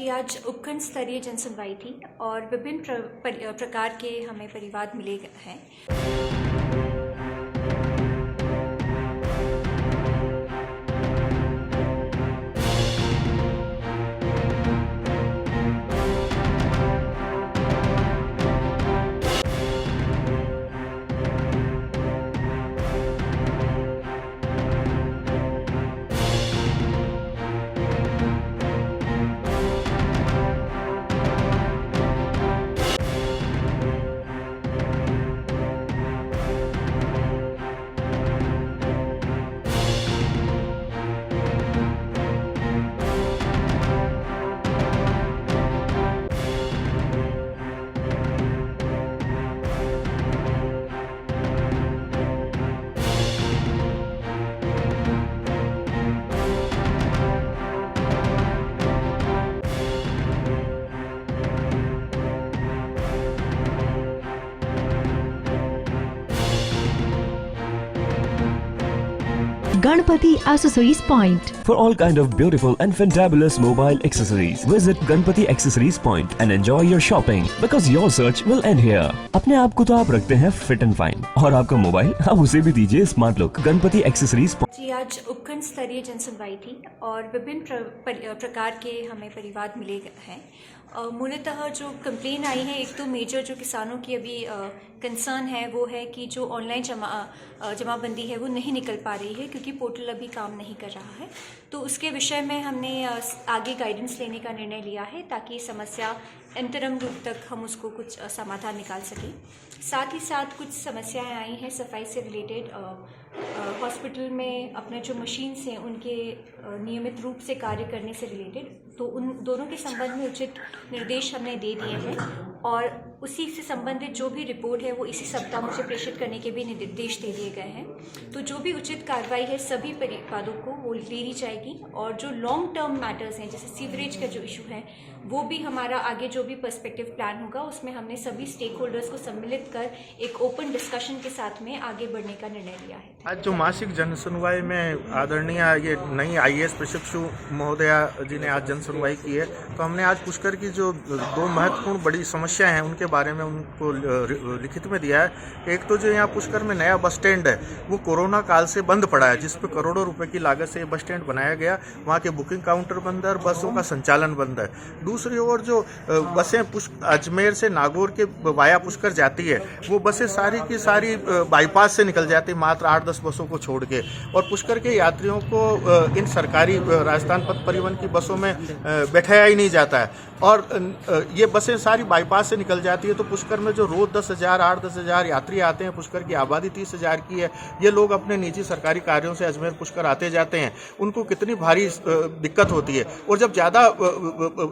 जी, आज उपखंड स्तरीय जनसुनवाई थी और विभिन्न प्रकार के हमें परिवाद मिले हैं। Ganpati Accessories Point. For all kind of beautiful and fantabulous mobile accessories, visit Ganpati Accessories Point and enjoy your shopping because your search will end here. अपने आप को तो आप रखते हैं फिट एंड फाइन और आपका मोबाइल आप उसे भी दीजिए स्मार्ट लुक। गणपति एक्सेसरीज। जी, आज उपखंड स्तरीय जनसुनवाई थी और विभिन्न प्रकार के हमें परिवाद मिले हैं। मूलतः जो कंप्लेन आई है, एक तो मेजर जो किसानों की अभी कंसर्न है वो है कि जो ऑनलाइन जमाबंदी है वो नहीं निकल पा रही है क्योंकि पोर्टल अभी काम नहीं कर रहा है। तो उसके विषय में हमने आगे गाइडेंस लेने का निर्णय लिया है ताकि समस्या अंतरम रूप तक हम उसको कुछ समाधान निकाल सकें। साथ ही साथ कुछ समस्याएं आई हैं सफाई से रिलेटेड। हॉस्पिटल में अपने जो मशीन्स हैं उनके नियमित रूप से कार्य करने से रिलेटेड, तो उन दोनों के संबंध में उचित निर्देश हमने दे दिए हैं और उसी से संबंधित जो भी रिपोर्ट है वो इसी सप्ताह मुझे प्रेषित करने के भी निर्देश दे दिए गए हैं। तो जो भी उचित कार्रवाई है सभी परिवादों को वो ले ली जाएगी और जो लॉन्ग टर्म मैटर्स हैं जैसे सीवरेज का जो इशू है वो भी हमारा आगे जो भी पर्सपेक्टिव प्लान होगा उसमें हमने सभी स्टेक होल्डर्स को सम्मिलित कर एक ओपन डिस्कशन के साथ में आगे बढ़ने का निर्णय लिया है। आज जो मासिक जनसुनवाई में आदरणीय ये नई IAS प्रशिक्षु महोदया जी ने आज जनसुनवाई की है, तो हमने आज पुष्कर की जो दो महत्वपूर्ण बड़ी समस्याएं हैं उनके बारे में उनको लिखित में दिया है। एक तो जो यहाँ पुष्कर में नया बस स्टैंड है वो कोरोना काल से बंद पड़ा है, जिस पर करोड़ों रुपए की लागत से बस स्टैंड बनाया गया। वहाँ के बुकिंग काउंटर बंद है और बसों का संचालन बंद है। दूसरी ओर जो बसें अजमेर से नागौर के वाया पुष्कर जाती है वो बसें सारी की सारी बाईपास से निकल जाती है मात्र 8-10 बसों को छोड़ के, और पुष्कर के यात्रियों को इन सरकारी राजस्थान पथ परिवहन की बसों में बैठाया ही नहीं जाता है और ये बसें सारी बाईपास से निकल जाती है। तो पुष्कर में जो रोज 10,000 8-10,000 यात्री आते हैं, पुष्कर की आबादी 30,000 की है, ये लोग अपने निजी सरकारी कार्यों से अजमेर पुष्कर आते जाते हैं, उनको कितनी भारी दिक्कत होती है। और जब ज़्यादा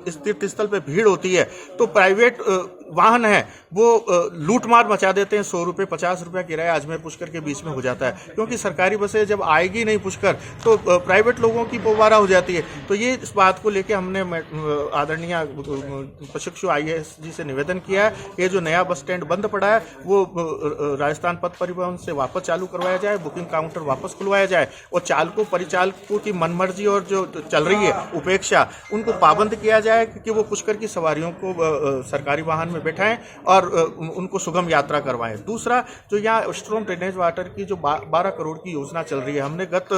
इस तीर्थ स्थल पे भीड़ होती है तो प्राइवेट वाहन है वो लूटमार मचा देते हैं। 100 रुपये 50 रुपये किराया अजमेर पुष्कर के बीच में हो जाता है, क्योंकि सरकारी बसें जब आएगी नहीं पुष्कर तो प्राइवेट लोगों की पोवारा हो जाती है। तो ये इस बात को लेके हमने आदरणीय प्रशिक्षु IAS जी से निवेदन किया है, ये जो नया बस स्टैंड बंद पड़ा है वो राजस्थान पथ परिवहन से वापस चालू करवाया जाए, बुकिंग काउंटर वापस खुलवाया जाए और चालकों परिचालकों की मनमर्जी और जो चल रही है उपेक्षा उनको पाबंद किया जाए कि वो पुष्कर की सवारियों को सरकारी वाहन में बैठाएं और उनको सुगम यात्रा करवाएं। दूसरा, जो यहाँ स्ट्रॉम ड्रेनेज वाटर की जो 12 करोड़ की योजना चल रही है, हमने गत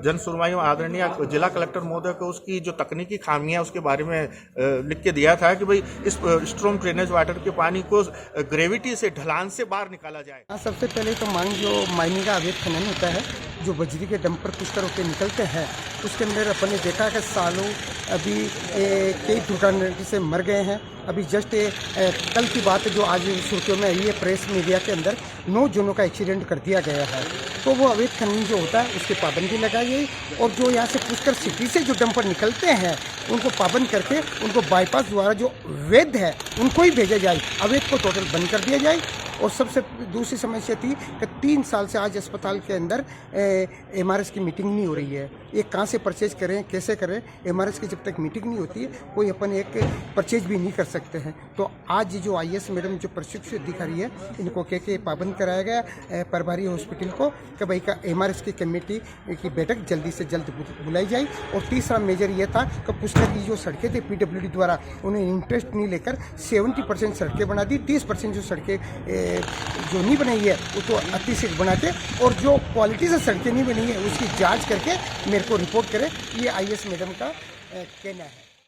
जन सुनवाई में आदरणीय जिला कलेक्टर महोदय को उसकी जो तकनीकी खामियां उसके बारे में लिख के दिया था कि भाई इस स्ट्रॉम ड्रेनेज वाटर के पानी को ग्रेविटी से ढलान से बाहर निकाला जाए। सबसे पहले तो मांग जो माइनिंग का अवैध खनन होता है, जो बजरी के डंपर पुष्कर होकर निकलते हैं, उसके अंदर अपन ने देखा कि सालों अभी कई दुर्घटना से मर गए हैं। अभी जस्ट कल की बात जो आज सुर्खियों में आई है प्रेस मीडिया के अंदर, 9 जनों का एक्सीडेंट कर दिया गया है। तो वो अवैध खनन जो होता है उसकी पाबंदी लगाई गई और जो यहाँ से पुष्कर सिटी से जो डंपर निकलते हैं उनको पाबंद करके उनको बाईपास द्वारा जो वैध है उनको ही भेजा जाए, अवैध को टोटल बंद कर दिया जाए। और सबसे दूसरी समस्या थी कि 3 साल से आज अस्पताल के अंदर MRS की मीटिंग नहीं हो रही है। ये कहाँ से परचेज करें, कैसे करें, MRS की जब तक मीटिंग नहीं होती है कोई अपन एक परचेज भी नहीं कर सकते हैं। तो आज जो IAS मैडम जो प्रशिक्षु अधिकारी है इनको कह के पाबंद कराया गया प्रभारी हॉस्पिटल को कि भाई का MRS की कमेटी की बैठक जल्दी से जल्द बुलाई जाए। और तीसरा मेजर ये था कि पुष्कर की जो सड़कें थी PWD द्वारा उन्हें इंटरेस्ट नहीं लेकर 70% सड़कें बना दी, 30% जो सड़कें जो नहीं बनाई है उसको अतिशीघ्र बना के और जो क्वालिटी से सड़कें नहीं बनी है उसकी जांच करके मेरे को रिपोर्ट करें, ये IAS मैडम का कहना है।